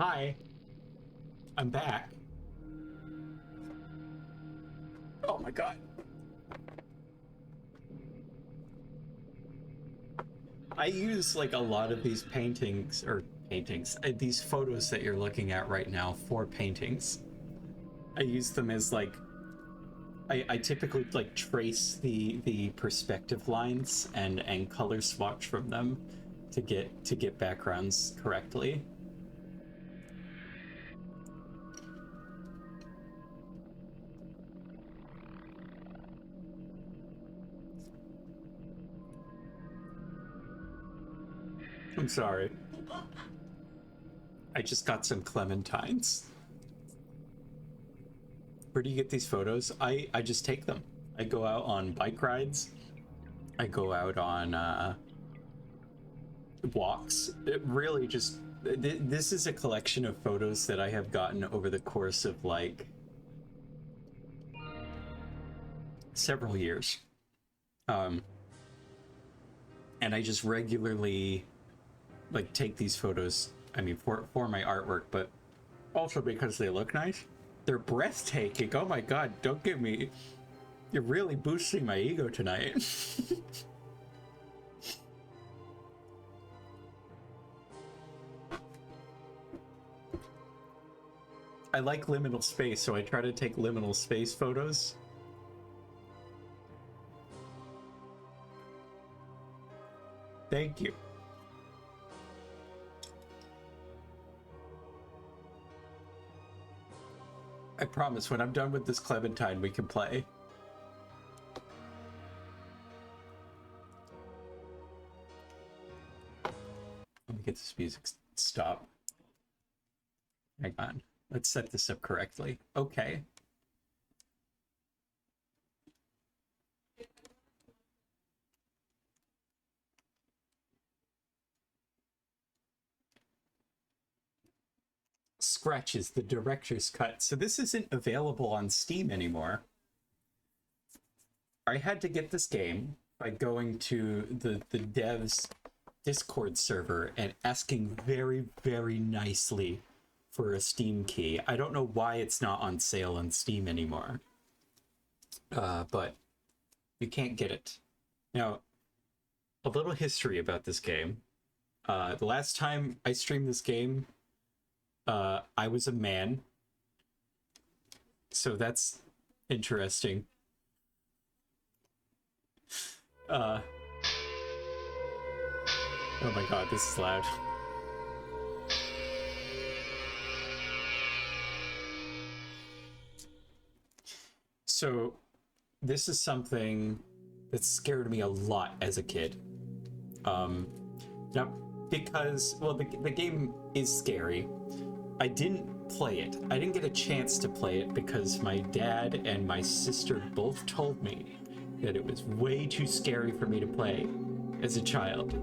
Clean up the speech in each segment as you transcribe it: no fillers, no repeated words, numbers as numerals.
Hi, I'm back. Oh my god. I use like a lot of these these photos that you're looking at right now for paintings. I use them as like I typically like trace the perspective lines and color swatch from them to get backgrounds correctly. I'm sorry. I just got some clementines. Where do you get these photos? I just take them. I go out on bike rides. I go out on walks. It really just this is a collection of photos that I have gotten over the course of like several years. Um, and I just regularly like take these photos. I mean, for my artwork, but also because they look nice. They're breathtaking. Oh my god! Don't give me. You're really boosting my ego tonight. I like liminal space, so I try to take liminal space photos. Thank you. I promise when I'm done with this Clementine, we can play. Let me get this music stop. Hang on. Let's set this up correctly. Okay. Scratches, the director's cut. So this isn't available on Steam anymore. I had to get this game by going to the devs Discord server and asking very, very nicely for a Steam key. I don't know why it's not on sale on Steam anymore. But you can't get it. Now, a little history about this game. The last time I streamed this game, I was a man. So that's interesting. Oh my god, this is loud. So this is something that scared me a lot as a kid. Now, because, well, the game is scary. I didn't play it. I didn't get a chance to play it because my dad and my sister both told me that it was way too scary for me to play as a child.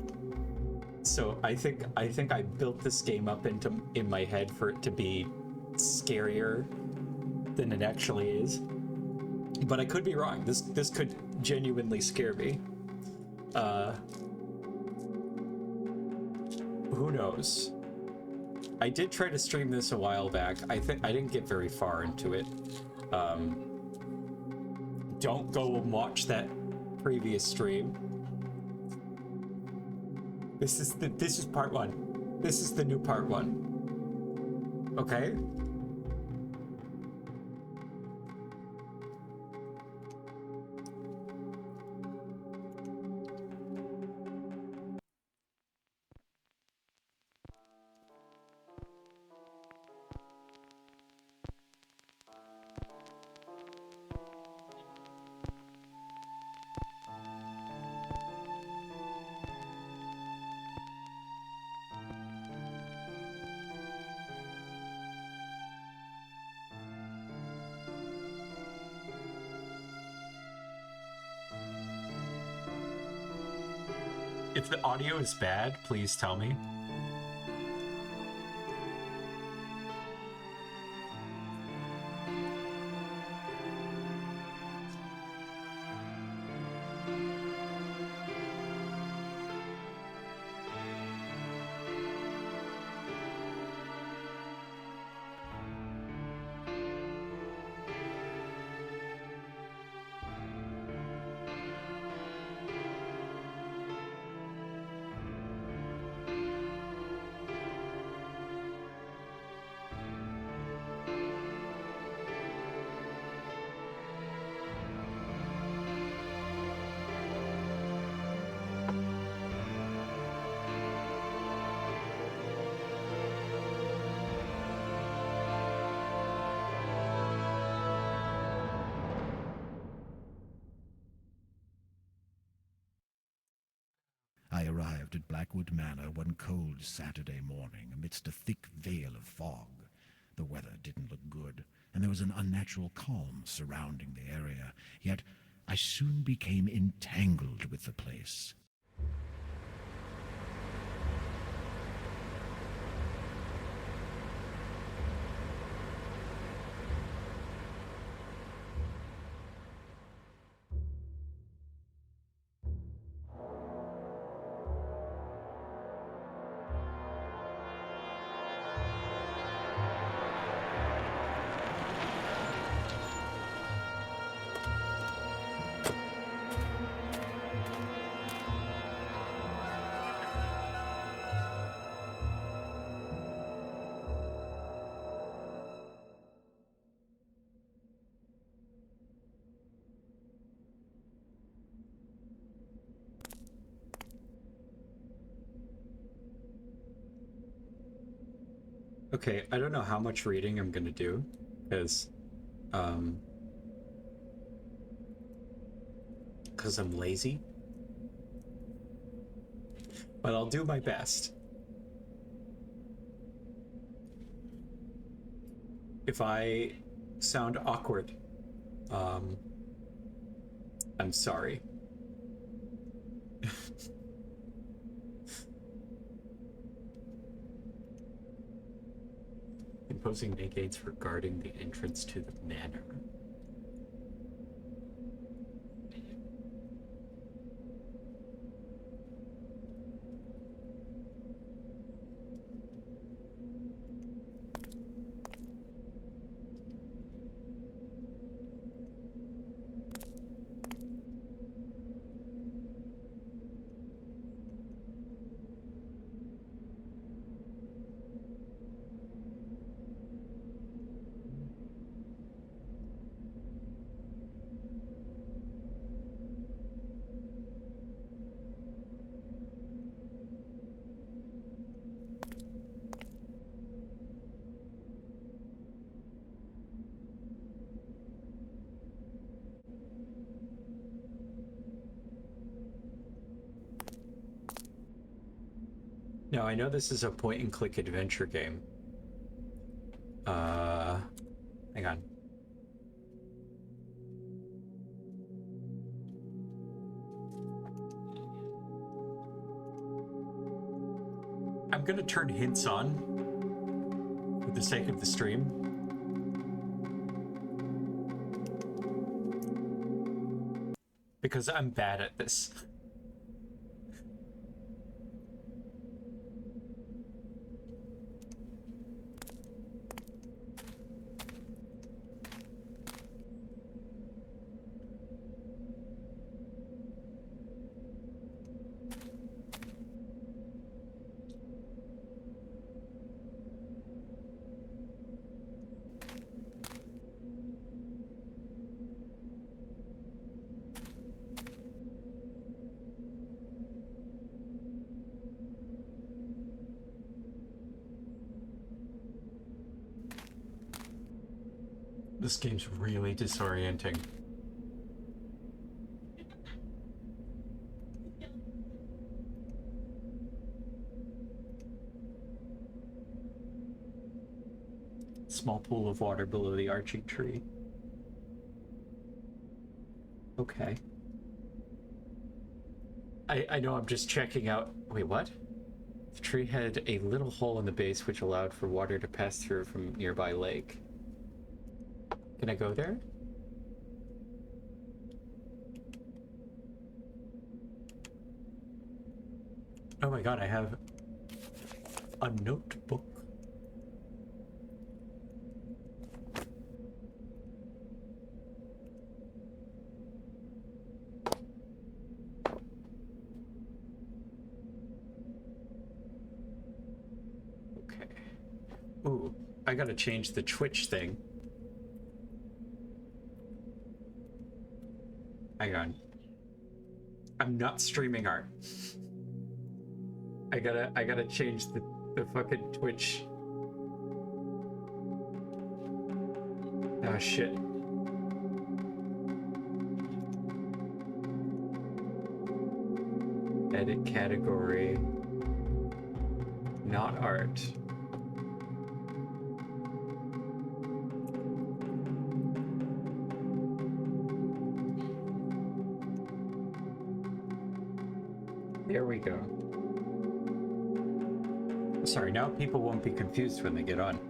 So I think I built this game up in my head for it to be scarier than it actually is. But I could be wrong. This could genuinely scare me. Who knows? I did try to stream this a while back. I think I didn't get very far into it. Don't go and watch that previous stream. This is part one. This is the new part one. Okay? If the audio is bad, please tell me. arrived at Blackwood Manor one cold Saturday morning amidst a thick veil of fog. The weather didn't look good, and there was an unnatural calm surrounding the area, yet I soon became entangled with the place. Okay, I don't know how much reading I'm gonna do, because I'm lazy. But I'll do my best. If I sound awkward, I'm sorry. Imposing negates regarding the entrance to the manor. Now, I know this is a point-and-click adventure game. Hang on. I'm gonna turn hints on for the sake of the stream. Because I'm bad at this. This game's really disorienting. Small pool of water below the arching tree. Okay. I know I'm just checking out... Wait, what? The tree had a little hole in the base which allowed for water to pass through from nearby lake. Can I go there? Oh my god, I have a notebook. Okay. Ooh, I gotta change the Twitch thing. Hang on. I'm not streaming art. I gotta change the fucking Twitch. Ah, shit. Edit category. Not art. There we go. Sorry, now people won't be confused when they get on.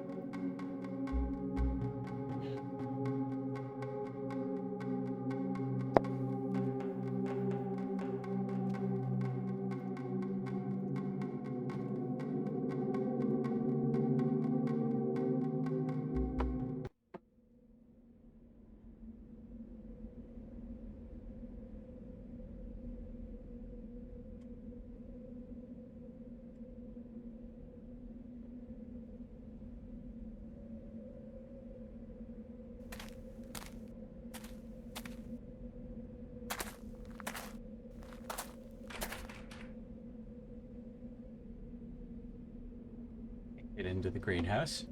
Get into the greenhouse.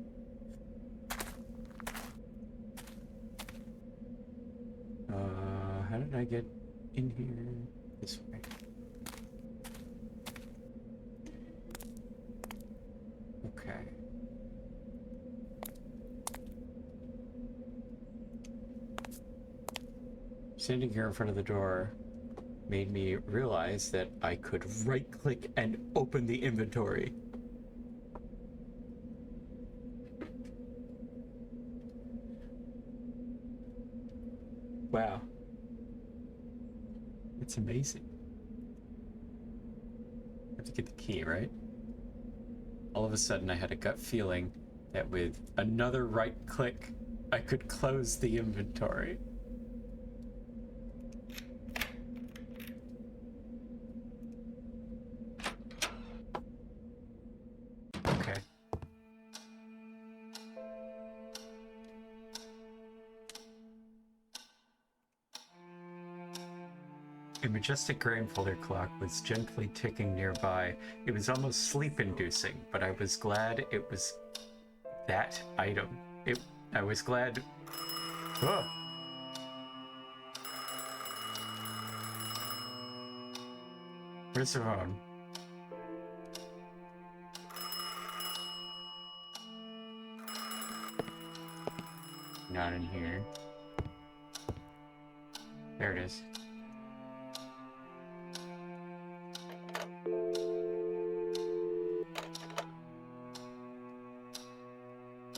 How did I get in here? This way. Okay. Standing here in front of the door made me realize that I could right-click and open the inventory. Wow. It's amazing. I have to get the key, right? All of a sudden I had a gut feeling that with another right click, I could close the inventory. Okay. A majestic grandfather clock was gently ticking nearby. It was almost sleep-inducing, but I was glad it was that item. I was glad... Oh. Where's the phone? Not in here. There it is.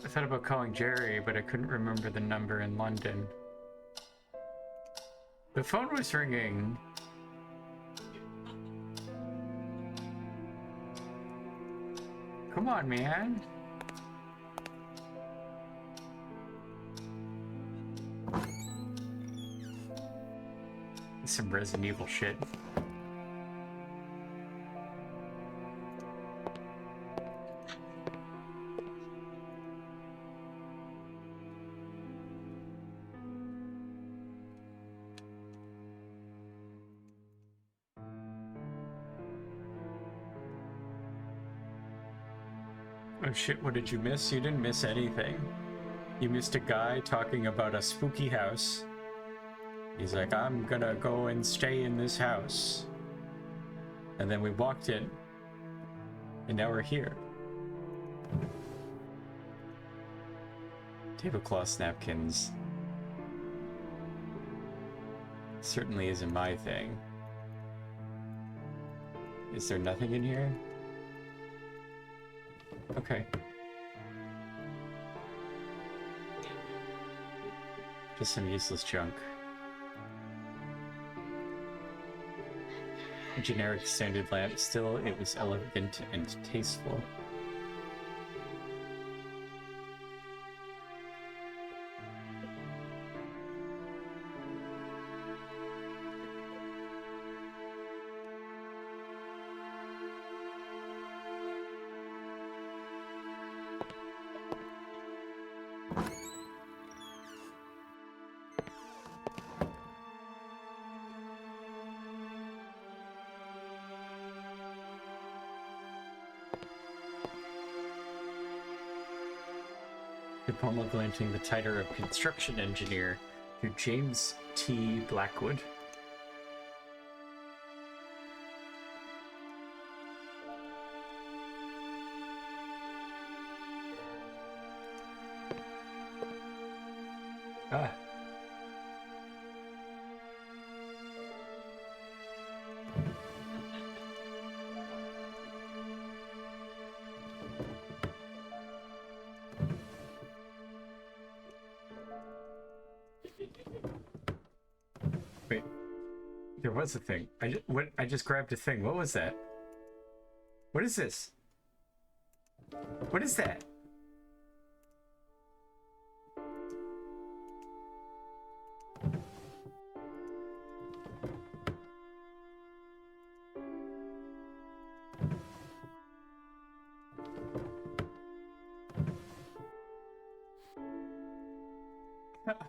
I thought about calling Jerry, but I couldn't remember the number in London. The phone was ringing. Come on, man. Some Resident Evil shit. Oh shit, what did you miss? You didn't miss anything. You missed a guy talking about a spooky house. He's like, I'm gonna go and stay in this house. And then we walked in. And now we're here. Tablecloth napkins. Certainly isn't my thing. Is there nothing in here? Okay. Just some useless junk. A generic standard lamp, still it was elegant and tasteful. Diploma granting the title of construction engineer to James T. Blackwood. Ah. Wait, there was a thing. I just grabbed a thing. What was that? What is this? What is that?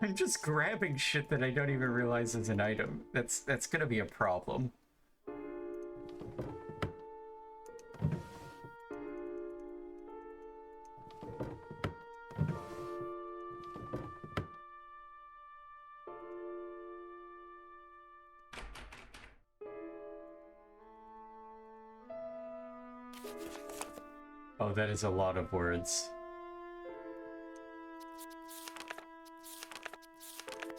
I'm just grabbing shit that I don't even realize is an item. That's gonna be a problem. Oh, that is a lot of words.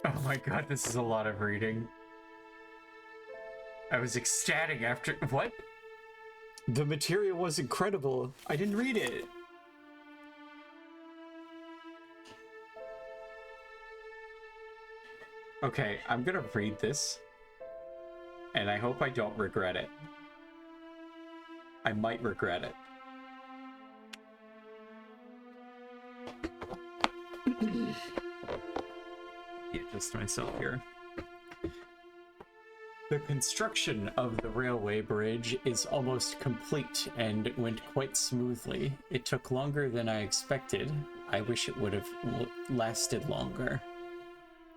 Oh my god, this is a lot of reading. I was ecstatic after... What? The material was incredible. I didn't read it. Okay, I'm gonna read this. And I hope I don't regret it. I might regret it. Adjust myself here. The construction of the railway bridge is almost complete and went quite smoothly. It took longer than I expected. I wish it would have lasted longer.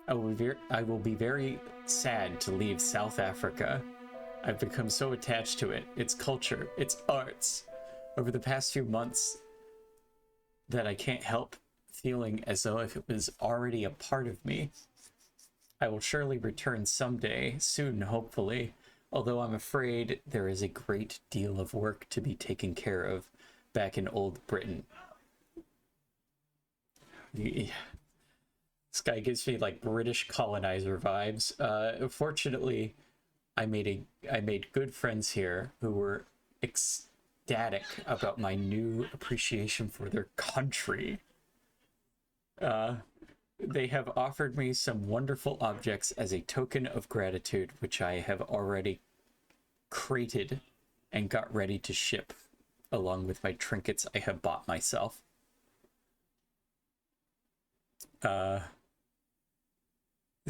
I will be very sad to leave South Africa. I've become so attached to it, its culture, its arts, over the past few months that I can't help feeling as though if it was already a part of me. I will surely return someday, soon hopefully, although I'm afraid there is a great deal of work to be taken care of back in Old Britain. This guy gives me like British colonizer vibes. Fortunately, I made good friends here who were ecstatic about my new appreciation for their country. They have offered me some wonderful objects as a token of gratitude, which I have already crated and got ready to ship, along with my trinkets I have bought myself. This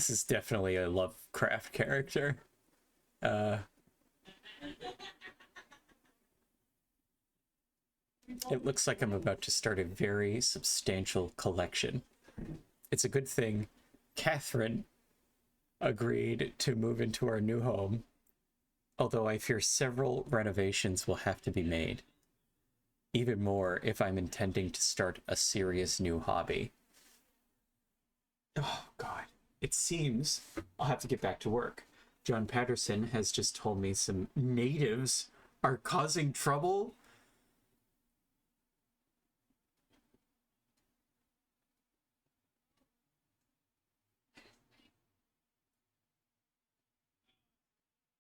is definitely a Lovecraft character. It looks like I'm about to start a very substantial collection. It's a good thing Catherine agreed to move into our new home, although I fear several renovations will have to be made. Even more if I'm intending to start a serious new hobby. Oh, God. It seems I'll have to get back to work. John Patterson has just told me some natives are causing trouble.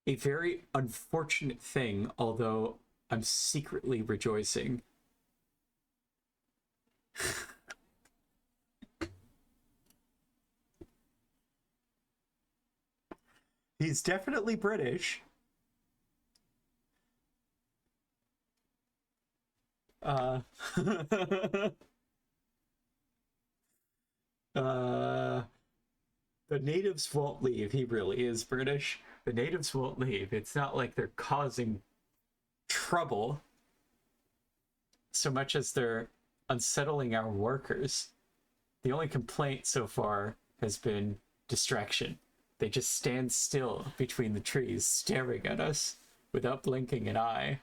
A very unfortunate thing, although I'm secretly rejoicing. He's definitely British. uh, the natives won't leave. He really is British. The natives won't leave. It's not like they're causing trouble so much as they're unsettling our workers. The only complaint so far has been distraction. They just stand still between the trees, staring at us without blinking an eye.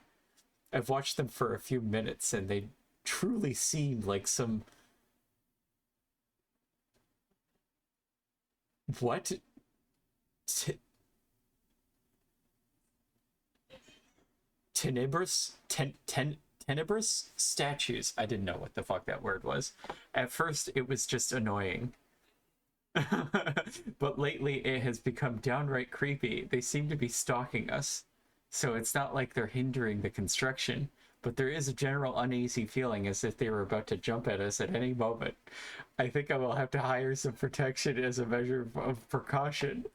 I've watched them for a few minutes, and they truly seem like some... What? Tenebrous statues. I didn't know what the fuck that word was. At first, it was just annoying. But lately it has become downright creepy. They seem to be stalking us. So it's not like they're hindering the construction, but there is a general uneasy feeling as if they were about to jump at us at any moment. I think I will have to hire some protection as a measure of precaution.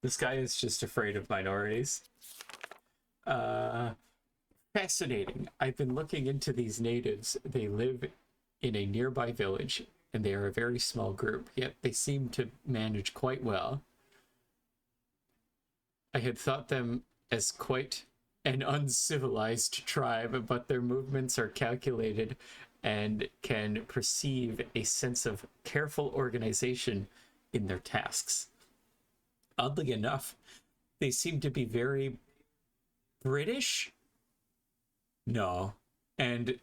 This guy is just afraid of minorities. Uh, Fascinating. I've been looking into these natives. They live in a nearby village, and they are a very small group, yet they seem to manage quite well. I had thought them as quite an uncivilized tribe, but their movements are calculated and can perceive a sense of careful organization in their tasks. Oddly enough, they seem to be very British. No. And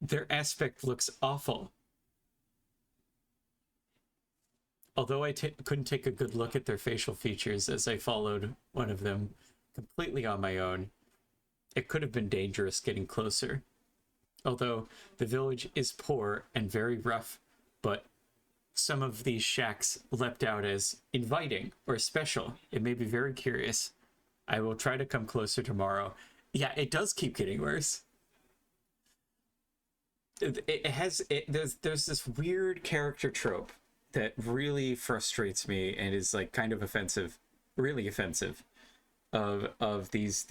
their aspect looks awful. Although I couldn't take a good look at their facial features as I followed one of them completely on my own, it could have been dangerous getting closer. Although the village is poor and very rough, but some of these shacks leapt out as inviting or special. It made me very curious. I will try to come closer tomorrow. Yeah, it does keep getting worse. There's this weird character trope that really frustrates me and is like kind of offensive, really offensive. Of these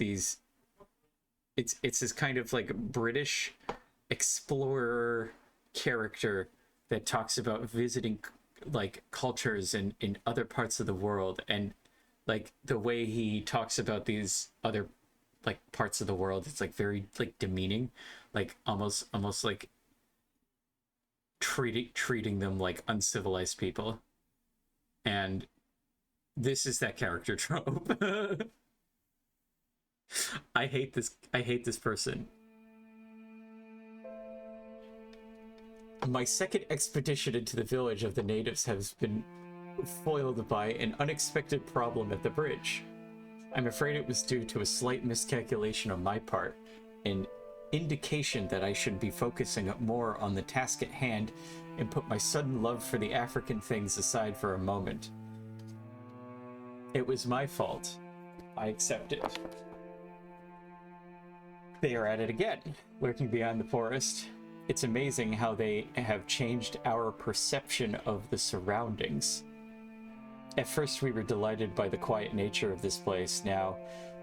it's this kind of like British explorer character that talks about visiting like cultures in other parts of the world, and like the way he talks about these other like parts of the world, it's like very like demeaning, like almost like treating them like uncivilized people. And this is that character trope. I hate this person. My second expedition into the village of the natives has been foiled by an unexpected problem at the bridge. I'm afraid it was due to a slight miscalculation on my part, an indication that I should be focusing more on the task at hand and put my sudden love for the African things aside for a moment. It was my fault. I accept it. They are at it again, lurking behind the forest. It's amazing how they have changed our perception of the surroundings. At first we were delighted by the quiet nature of this place. Now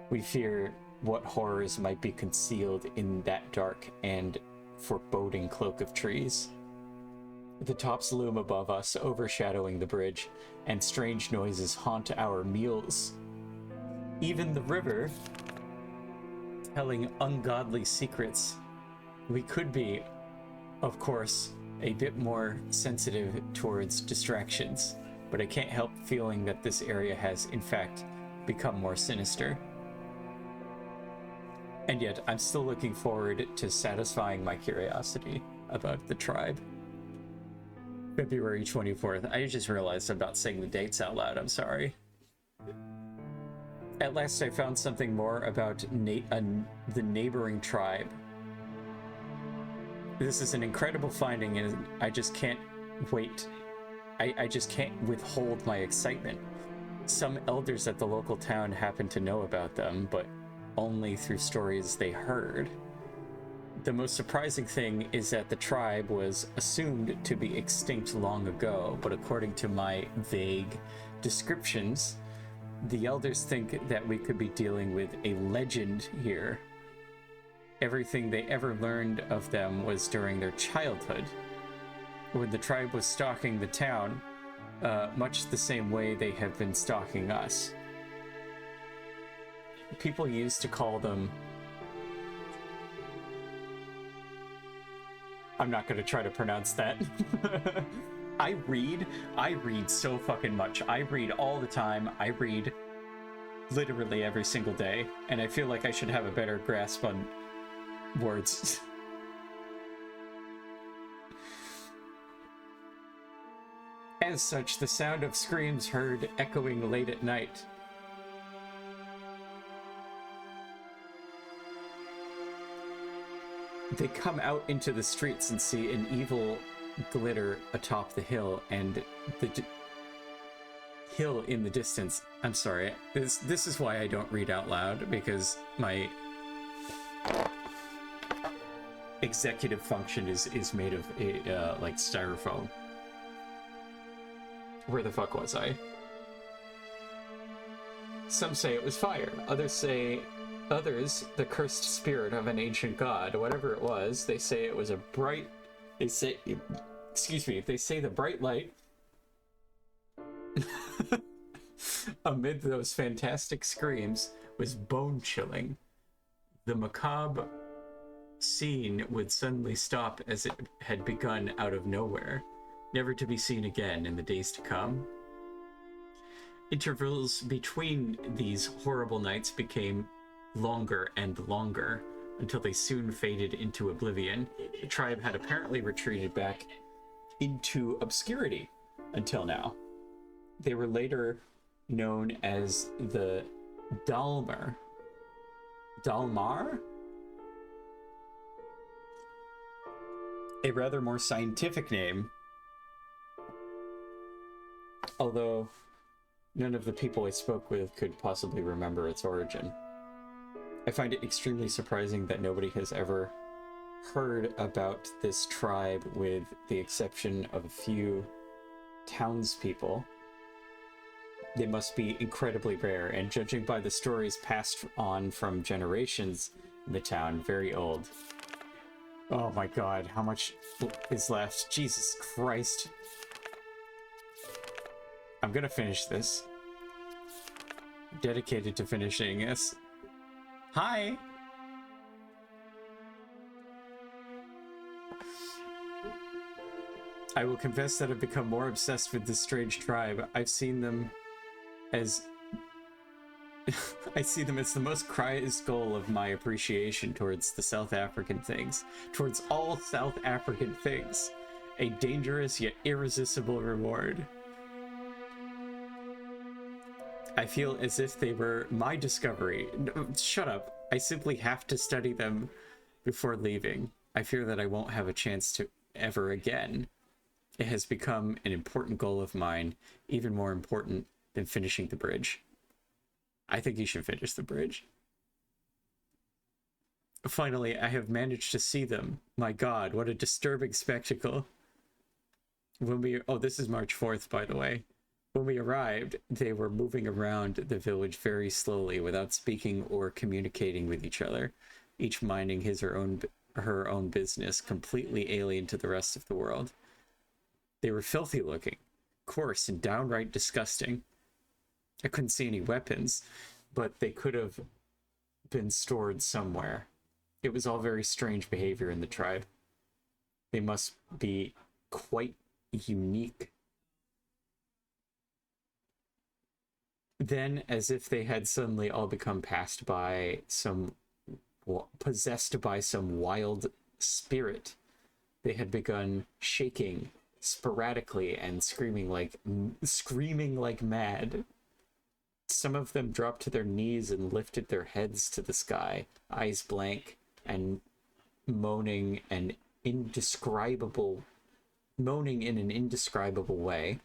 we fear what horrors might be concealed in that dark and foreboding cloak of trees. The tops loom above us, overshadowing the bridge, and strange noises haunt our meals. Even the river, telling ungodly secrets. We could be, of course, a bit more sensitive towards distractions, but I can't help feeling that this area has, in fact, become more sinister. And yet, I'm still looking forward to satisfying my curiosity about the tribe. February 24th. I just realized I'm not saying the dates out loud. I'm sorry. At last, I found something more about the neighboring tribe. This is an incredible finding, and I just can't wait. I just can't withhold my excitement. Some elders at the local town happen to know about them, but only through stories they heard. The most surprising thing is that the tribe was assumed to be extinct long ago, but according to my vague descriptions, the elders think that we could be dealing with a legend here. Everything they ever learned of them was during their childhood, when the tribe was stalking the town, much the same way they have been stalking us. People used to call them... I'm not going to try to pronounce that. I read so fucking much. I read all the time. I read literally every single day, and I feel like I should have a better grasp on words. As such, the sound of screams heard echoing late at night. they come out into the streets and see an evil glitter atop the hill, and the hill in the distance. I'm sorry, this is why I don't read out loud, because my executive function is made of a like styrofoam. Where the fuck was I? Some say it was fire. Others, the cursed spirit of an ancient god. Whatever it was, they say it was a bright... They say... Excuse me. They say the bright light amid those fantastic screams was bone-chilling. The macabre scene would suddenly stop as it had begun out of nowhere, never to be seen again in the days to come. Intervals between these horrible nights became longer and longer, until they soon faded into oblivion. The tribe had apparently retreated back into obscurity until now. They were later known as the Dalmar. Dalmar? A rather more scientific name, although none of the people I spoke with could possibly remember its origin. I find it extremely surprising that nobody has ever heard about this tribe, with the exception of a few townspeople. They must be incredibly rare, and judging by the stories passed on from generations in the town, very old. Oh my god, how much is left? Jesus Christ. I'm gonna finish this. I'm dedicated to finishing this. Hi! I will confess that I've become more obsessed with this strange tribe. I've seen them as... I see them as the most prized goal of my appreciation towards the South African things. Towards all South African things. A dangerous yet irresistible reward. I feel as if they were my discovery. No, shut up. I simply have to study them before leaving. I fear that I won't have a chance to ever again. It has become an important goal of mine, even more important than finishing the bridge. I think you should finish the bridge. Finally, I have managed to see them. My god, what a disturbing spectacle. Oh, this is March 4th, by the way. When we arrived, they were moving around the village very slowly, without speaking or communicating with each other, each minding his or her own business, completely alien to the rest of the world. They were filthy looking, coarse, and downright disgusting. I couldn't see any weapons, but they could have been stored somewhere. It was all very strange behavior in the tribe. They must be quite unique. Then, as if they had suddenly all become possessed by some wild spirit, they had begun shaking sporadically and screaming like mad. Some of them dropped to their knees and lifted their heads to the sky, eyes blank and moaning in an indescribable way.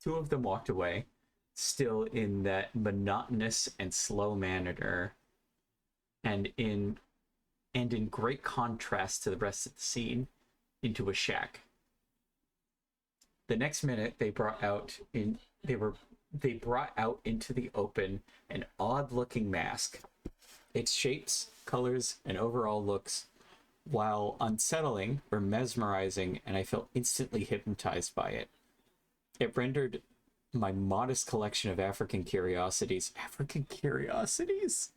Two of them walked away, still in that monotonous and slow manner, and in great contrast to the rest of the scene, into a shack. The next minute, they brought out into the open an odd-looking mask. Its shapes, colors, and overall looks, while unsettling, were mesmerizing, and I felt instantly hypnotized by it. It rendered my modest collection of African curiosities... African curiosities?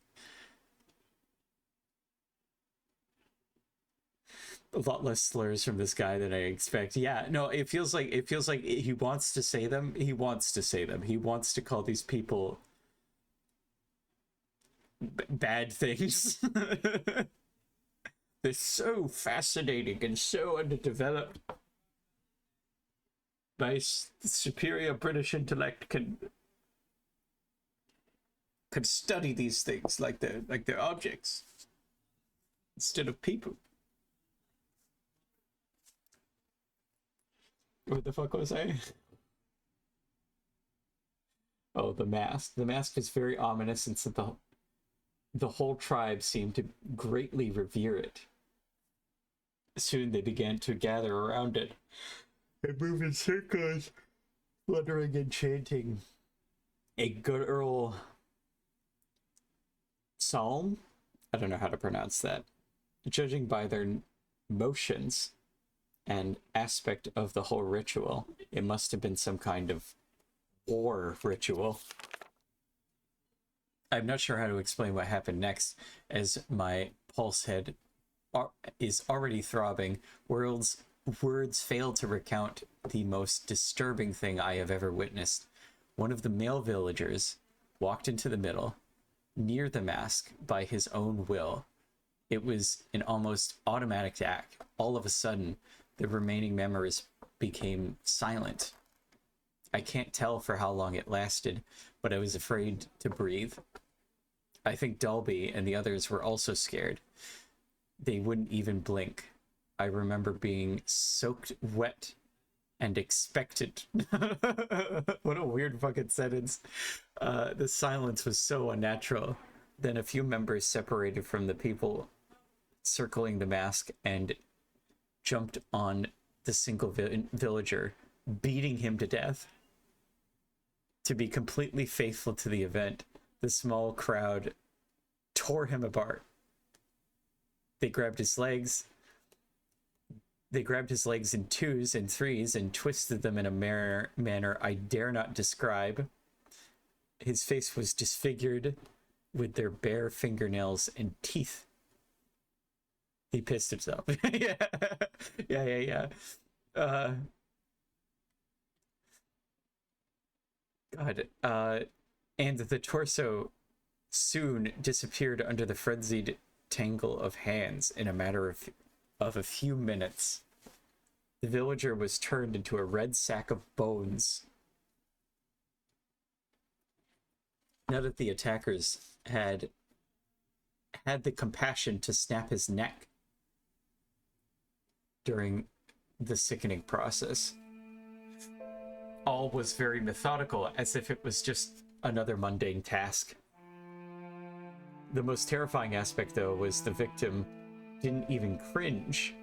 A lot less slurs from this guy than I expect. Yeah, no, it feels like he wants to say them. He wants to call these people bad things. They're so fascinating and so underdeveloped. My superior British intellect can study these things like they're objects. instead of pee poop. What the fuck was I? Oh, the mask. The mask is very ominous, and so the whole tribe seemed to greatly revere it. Soon they began to gather around it and move in circles, fluttering and chanting a guttural psalm. I don't know how to pronounce that. Judging by their motions and aspect of the whole ritual, it must have been some kind of war ritual. I'm not sure how to explain what happened next, as my pulse head is already throbbing. Words fail to recount the most disturbing thing I have ever witnessed. One of the male villagers walked into the middle, near the mask, by his own will. It was an almost automatic act. All of a sudden, the remaining members became silent. I can't tell for how long it lasted, but I was afraid to breathe. I think Dalby and the others were also scared. They wouldn't even blink. I remember being soaked wet and expectant. What a weird fucking sentence. The silence was so unnatural. Then a few members separated from the people circling the mask and jumped on the single villager, beating him to death. To be completely faithful to the event, the small crowd tore him apart. They grabbed his legs in twos and threes and twisted them in a manner I dare not describe. His face was disfigured with their bare fingernails and teeth. He pissed himself. Yeah. God. And the torso soon disappeared under the frenzied tangle of hands in a matter of a few minutes. The villager was turned into a red sack of bones. Now that the attackers had the compassion to snap his neck during the sickening process, all was very methodical, as if it was just another mundane task. The most terrifying aspect, though, was the victim didn't even cringe.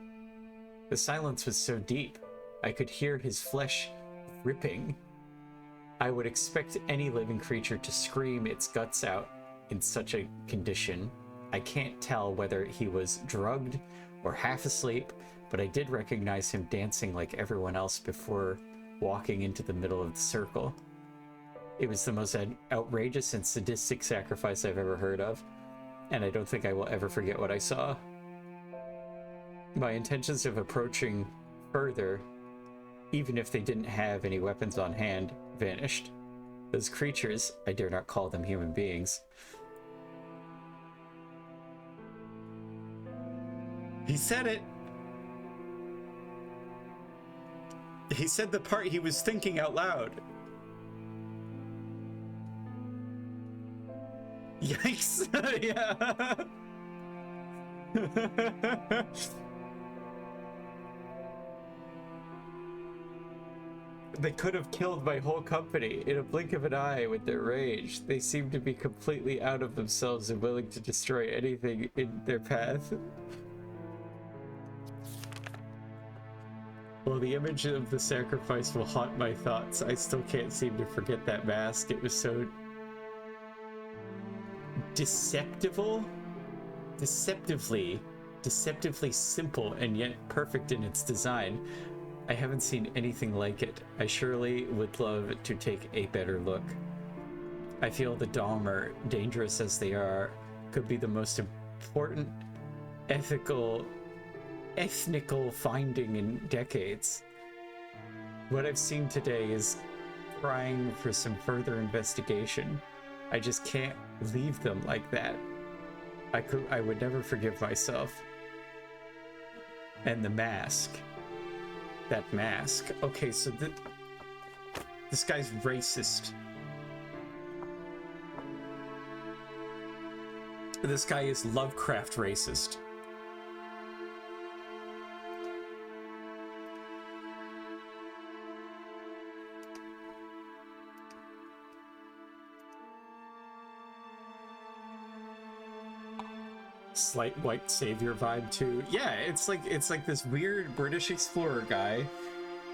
The silence was so deep, I could hear his flesh ripping. I would expect any living creature to scream its guts out in such a condition. I can't tell whether he was drugged or half asleep, but I did recognize him dancing like everyone else before walking into the middle of the circle. It was the most outrageous and sadistic sacrifice I've ever heard of, and I don't think I will ever forget what I saw. My intentions of approaching further, even if they didn't have any weapons on hand, vanished. Those creatures, I dare not call them human beings. He said it! He said the part he was thinking out loud. Yikes! Yeah. They could have killed my whole company in a blink of an eye with their rage. They seemed to be completely out of themselves and willing to destroy anything in their path. While the image of the sacrifice will haunt my thoughts, I still can't seem to forget that mask. It was so deceptively simple and yet perfect in its design. I haven't seen anything like it. I surely would love to take a better look. I feel the Dahmer, dangerous as they are, could be the most important ethnical finding in decades. What I've seen today is crying for some further investigation. I just can't leave them like that. I would never forgive myself. And the mask. That mask. Okay, so this guy's racist. This guy is Lovecraft racist. slight white savior vibe too. Yeah, it's like this weird British explorer guy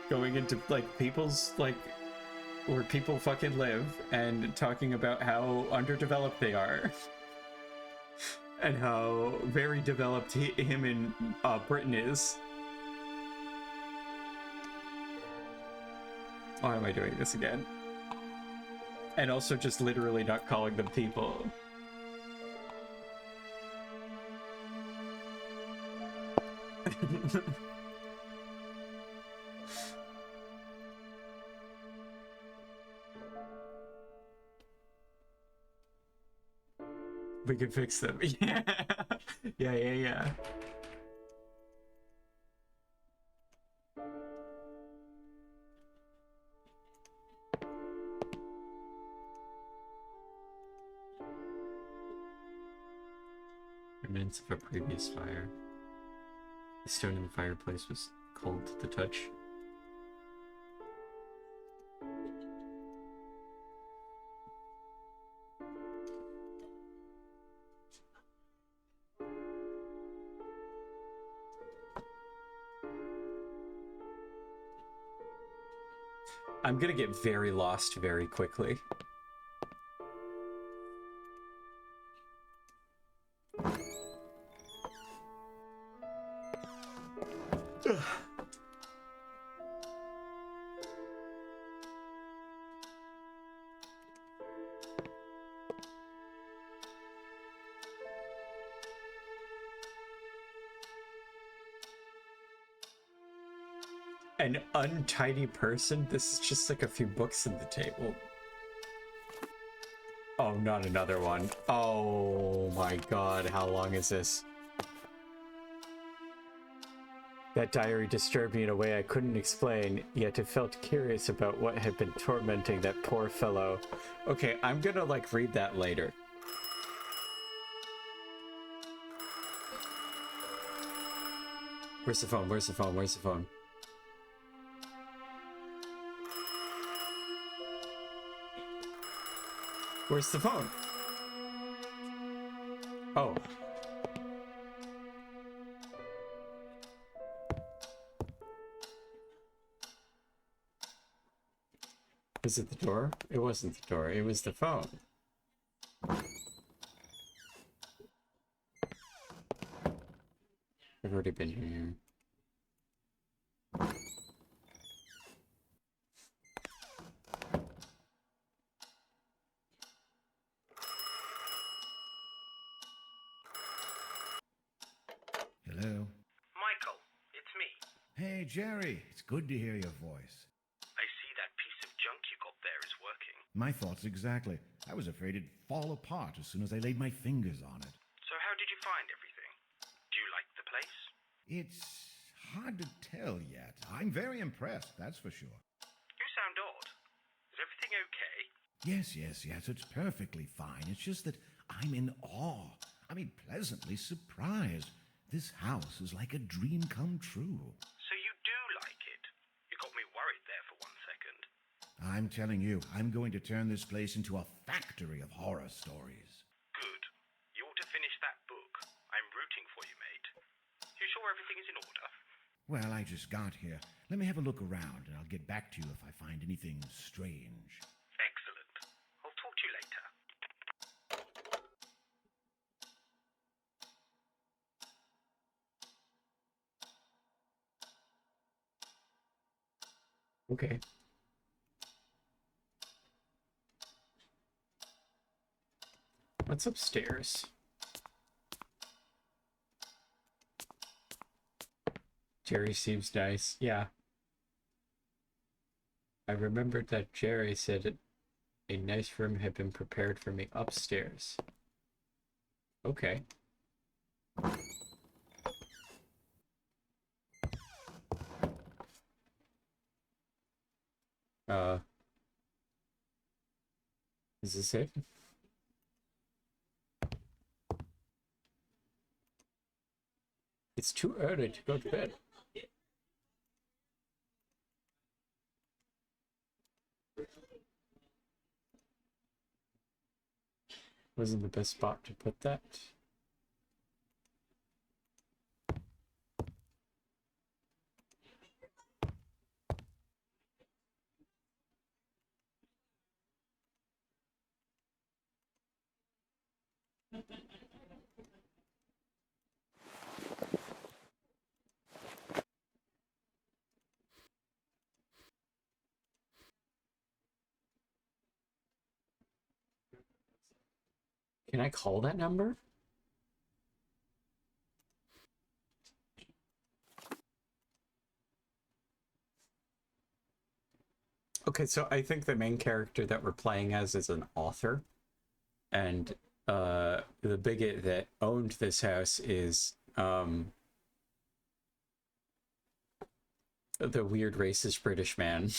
going into like people's like where people fucking live and talking about how underdeveloped they are and how very developed him in Britain is. Why am I doing this again? And also just literally not calling them people. We can fix them. Yeah. Yeah. Remnants of a previous fire. The stone in the fireplace was cold to the touch. I'm gonna get very lost very quickly. An untidy person? This is just like a few books on the table. Oh, not another one. Oh my god, how long is this? That diary disturbed me in a way I couldn't explain, yet I felt curious about what had been tormenting that poor fellow. Okay, I'm gonna like read that later. Where's the phone? Where's the phone? Where's the phone? Where's the phone? Oh. Was it the door? It wasn't the door. It was the phone. I've already been here. Hello? Michael, it's me. Hey, Jerry. It's good to hear your voice. I see that piece of junk you got there is working. My thoughts exactly. I was afraid it'd fall apart as soon as I laid my fingers on it. So how did you find everything? Do you like the place? It's hard to tell yet. I'm very impressed, that's for sure. You sound odd. Is everything okay? Yes. It's perfectly fine. It's just that I'm in awe. I mean, pleasantly surprised. This house is like a dream come true. So you do like it? You got me worried there for 1 second. I'm telling you, I'm going to turn this place into a factory of horror stories. Good. You ought to finish that book. I'm rooting for you, mate. You sure everything is in order? Well, I just got here. Let me have a look around, and I'll get back to you if I find anything strange. Excellent. I'll talk to you later. Okay. What's upstairs? Jerry seems nice. Yeah. I remembered that Jerry said a nice room had been prepared for me upstairs. Okay. Is this it? It's too early to go to bed. Wasn't the best spot to put that. Can I call that number? Okay, so I think the main character that we're playing as is an author, and the bigot that owned this house is the weird racist British man.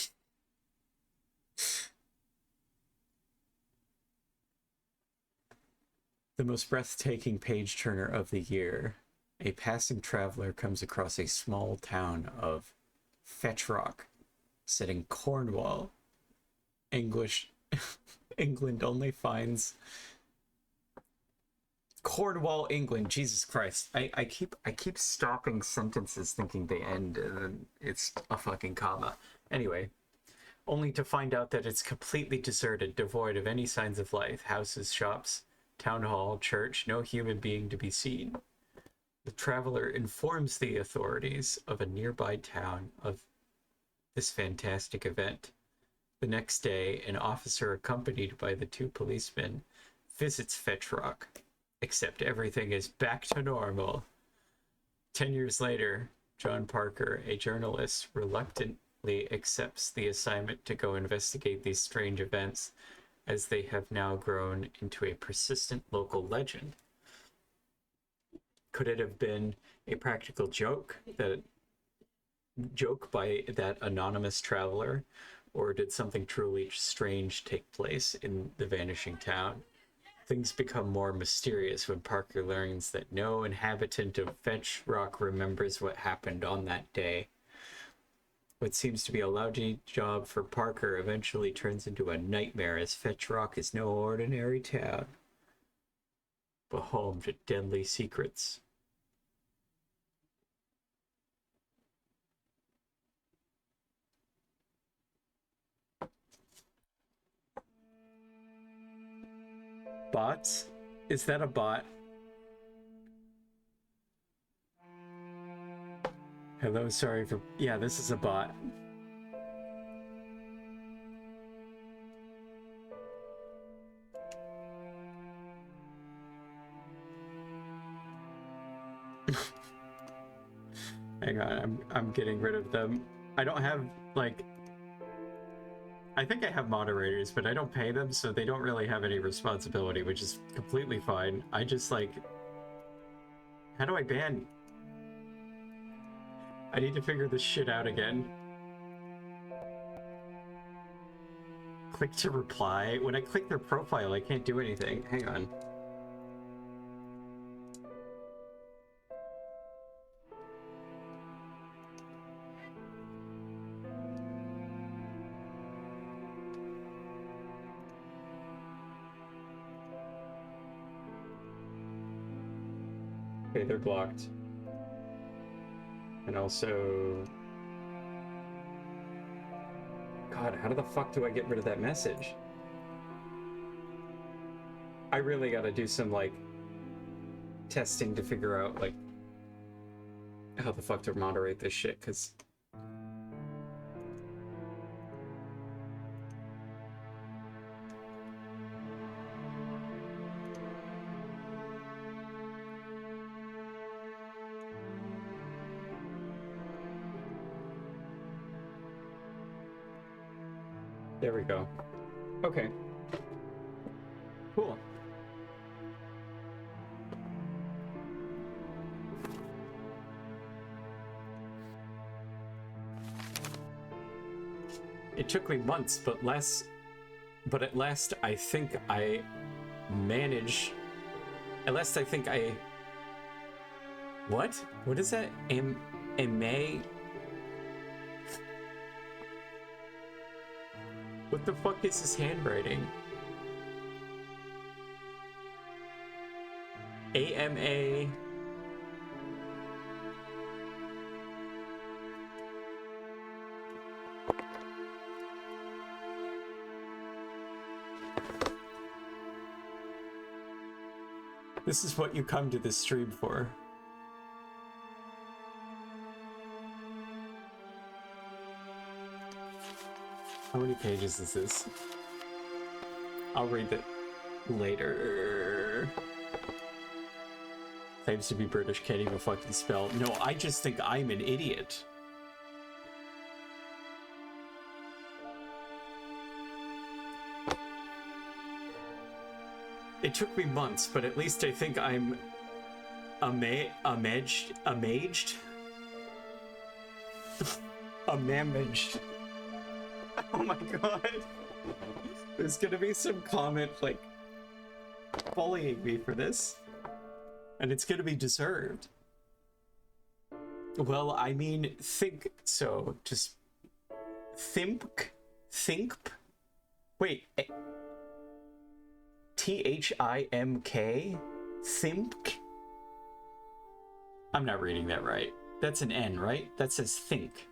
The most breathtaking page turner of the year. A passing traveler comes across a small town of Fetchrock, set in Cornwall. England only finds Cornwall, England. Jesus Christ. I keep stopping sentences thinking they end and then it's a fucking comma. Anyway, only to find out that it's completely deserted, devoid of any signs of life. Houses, shops, town hall, church, no human being to be seen. The traveler informs the authorities of a nearby town of this fantastic event. The next day, an officer accompanied by the two policemen visits Fetchrock, except everything is back to normal. 10 years later, John Parker, a journalist, reluctantly accepts the assignment to go investigate these strange events, as they have now grown into a persistent local legend. Could it have been a practical joke by that anonymous traveler, or did something truly strange take place in the vanishing town? Things become more mysterious when Parker learns that no inhabitant of Fetchrock remembers what happened on that day. What seems to be a lousy job for Parker eventually turns into a nightmare, as Fetchrock is no ordinary town, but home to deadly secrets. Bots? Is that a bot? Hello, sorry for... Yeah, this is a bot. Hang on, I'm getting rid of them. I don't have, like... I think I have moderators, but I don't pay them, so they don't really have any responsibility, which is completely fine. I just, like... How do I ban... I need to figure this shit out again. Click to reply. When I click their profile, I can't do anything. Hang on. Okay, they're blocked. And also... God, how the fuck do I get rid of that message? I really gotta do some, like, testing to figure out, like, how the fuck to moderate this shit, because... There we go. Okay. Cool. It took me months, but at last I think I manage. At last I think I... What? What is that? May? What the fuck is his handwriting? AMA. This is what you come to this stream for. How many pages is this? I'll read it later. Twitter. Claims to be British, can't even fucking spell. No, I just think I'm an idiot. It took me months, but at least I think I'm amaged. Amamaged. Oh my god. There's gonna be some comment like bullying me for this. And it's gonna be deserved. Well, I mean, think so. Just think. Wait. T-H-I-M-K? Think? I'm not reading that right. That's an N, right? That says think.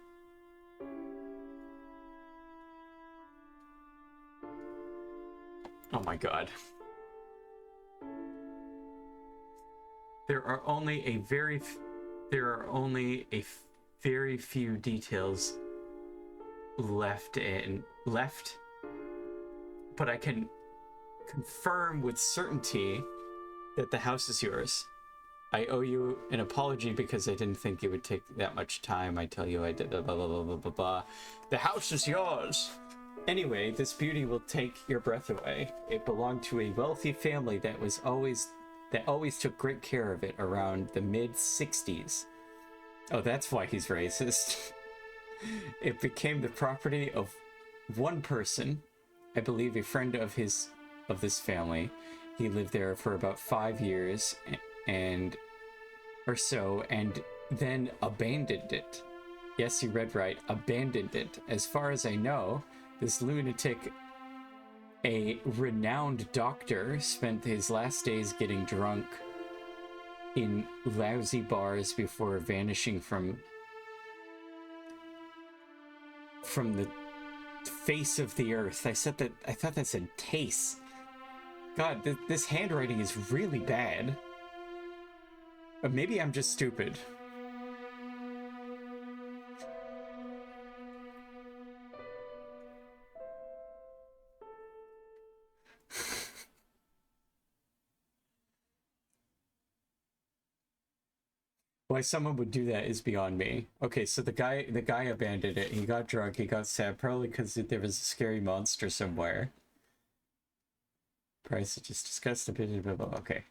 Oh my god. There are only a very few details left, but I can confirm with certainty that the house is yours. I owe you an apology because I didn't think it would take that much time. I tell you I did blah blah blah blah blah blah. The house is yours. Anyway, this beauty will take your breath away. It belonged to a wealthy family that always took great care of it around the mid-60s. Oh, that's why he's racist. It became the property of one person, I believe a friend of this family. He lived there for about 5 years and then abandoned it. Yes, you read right, abandoned it. As far as I know, this lunatic, a renowned doctor, spent his last days getting drunk in lousy bars before vanishing from the face of the earth. I thought that said taste. God, this handwriting is really bad. Or maybe I'm just stupid. Why someone would do that is beyond me. Okay, so the guy abandoned it. He got drunk. He got sad, probably because there was a scary monster somewhere. Price just discussed a bit. Blah, blah, blah. Okay.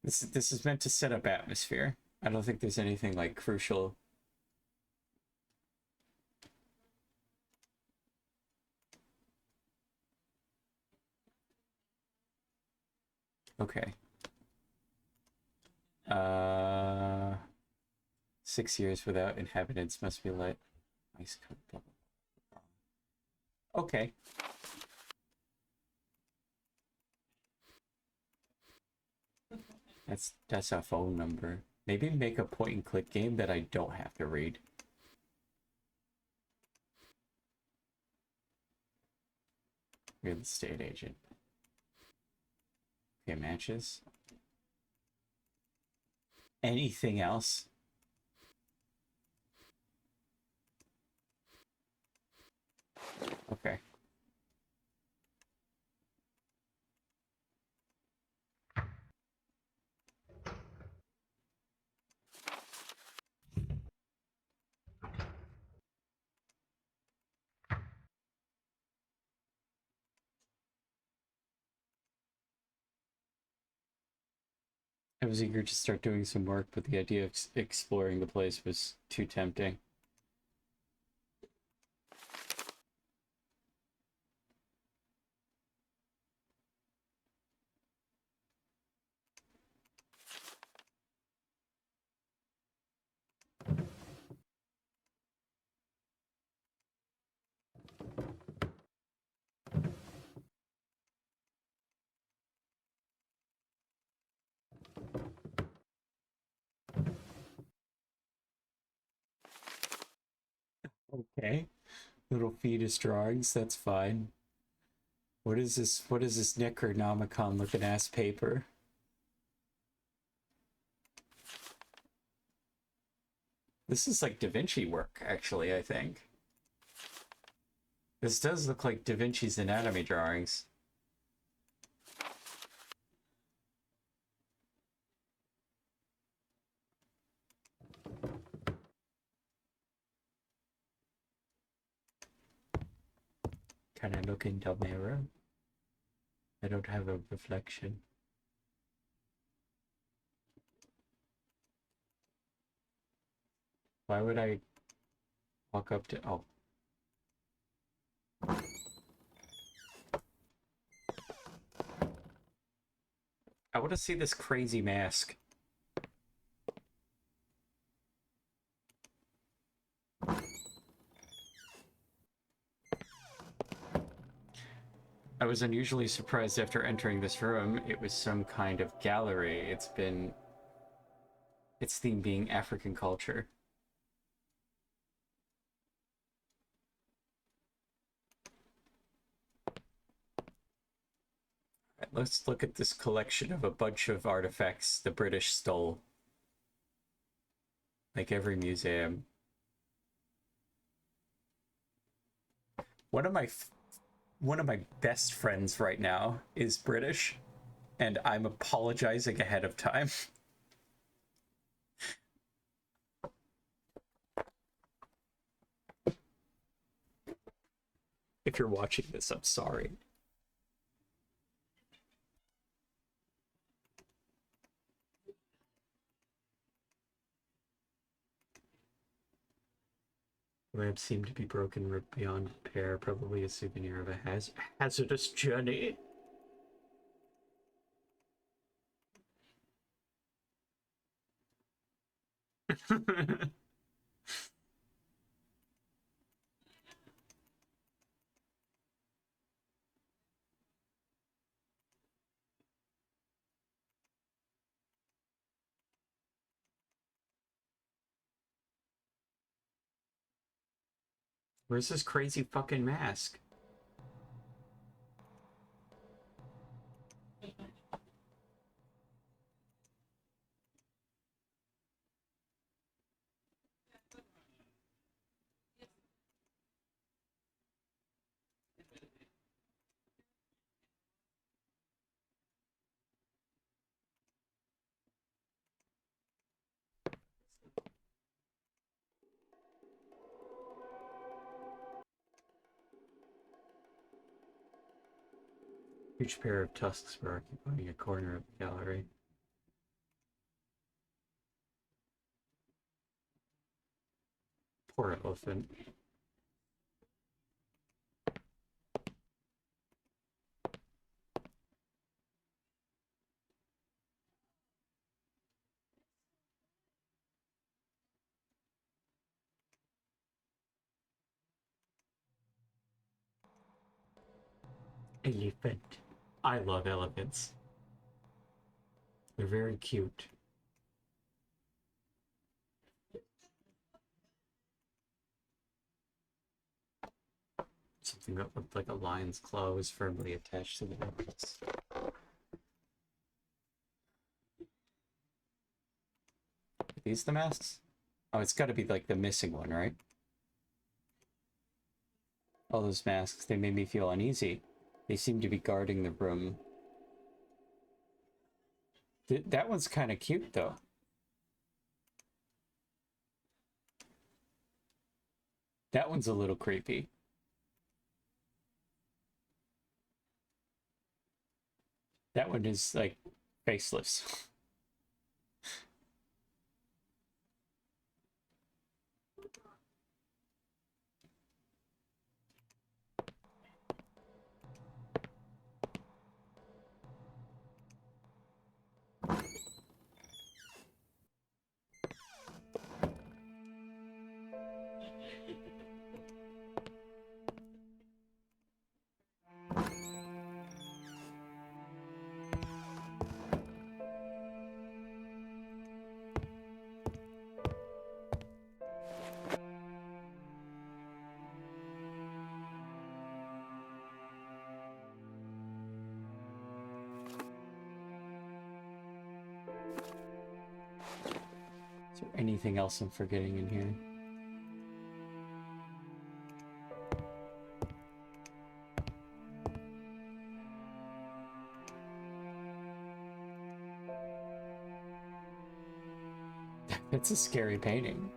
This is meant to set up atmosphere. I don't think there's anything like crucial. Okay. 6 years without inhabitants must be like ice coat. Blah, blah, blah. Okay. That's a phone number. Maybe make a point and click game that I don't have to read. Real estate agent. Okay, matches. Anything else? Okay. I was eager to start doing some work, but the idea of exploring the place was too tempting. Okay. Little fetus drawings, that's fine. What is this Necronomicon looking ass paper? This is like Da Vinci work, actually, I think. This does look like Da Vinci's anatomy drawings. Can I look in the mirror? I don't have a reflection. Why would I walk up to... Oh. I want to see this crazy mask. I was unusually surprised after entering this room. It was some kind of gallery. Its theme being African culture. Right, let's look at this collection of a bunch of artifacts the British stole. Like every museum. One of my best friends right now is British, and I'm apologizing ahead of time. If you're watching this, I'm sorry. Lamps seem to be broken beyond repair, probably a souvenir of a hazardous journey. Where's this crazy fucking mask? Huge pair of tusks were occupying a corner of the gallery. Poor elephant. Elephant. I love elephants. They're very cute. Something that looked like a lion's claw was firmly attached to the necklace. Are these the masks? Oh, it's got to be like the missing one, right? All those masks, they made me feel uneasy. They seem to be guarding the room. That one's kind of cute, though. That one's a little creepy. That one is, like, faceless. Is there anything else I'm forgetting in here? It's a scary painting.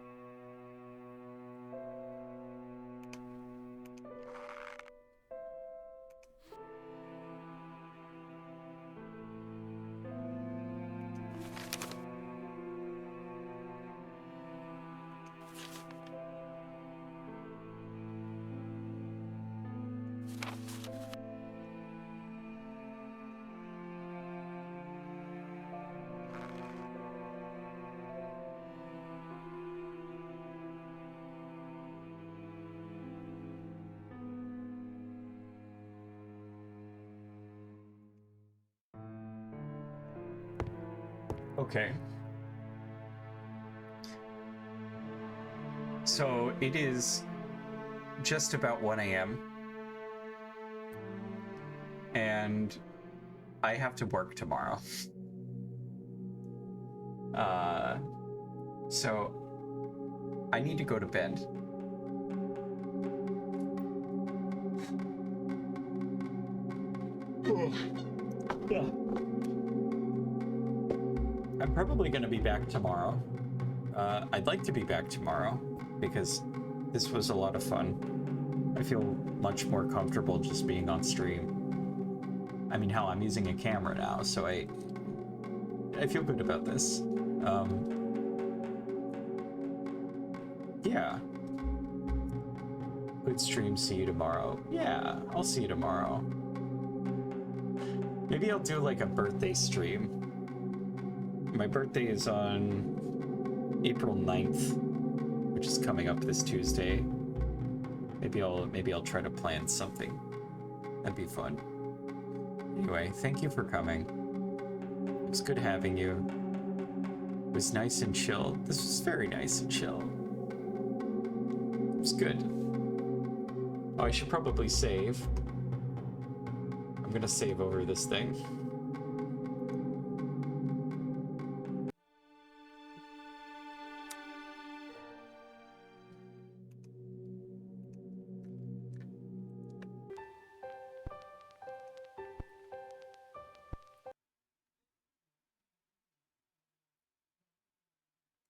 Okay. So it is just about 1 a.m. and I have to work tomorrow. So I need to go to bed. Yeah. I'm probably going to be back tomorrow. I'd like to be back tomorrow because this was a lot of fun. I feel much more comfortable just being on stream. I mean, hell, I'm using a camera now, so I feel good about this. Yeah. Good stream, see you tomorrow. Yeah, I'll see you tomorrow. Maybe I'll do like a birthday stream. My birthday is on April 9th, which is coming up this Tuesday. Maybe I'll try to plan something. That'd be fun. Anyway, thank you for coming. It was good having you. It was nice and chill. This was very nice and chill. It was good. Oh, I should probably save. I'm gonna save over this thing.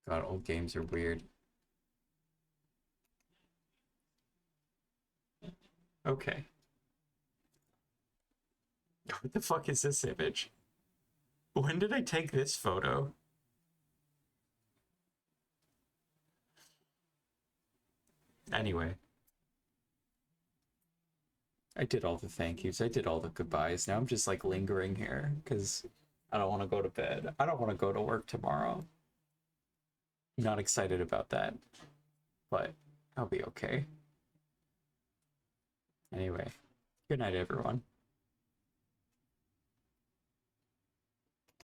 God, old games are weird. Okay. What the fuck is this image? When did I take this photo? Anyway. I did all the thank yous. I did all the goodbyes. Now I'm just like lingering here because I don't want to go to bed. I don't want to go to work tomorrow. Not excited about that, but I'll be okay. Anyway, good night, everyone.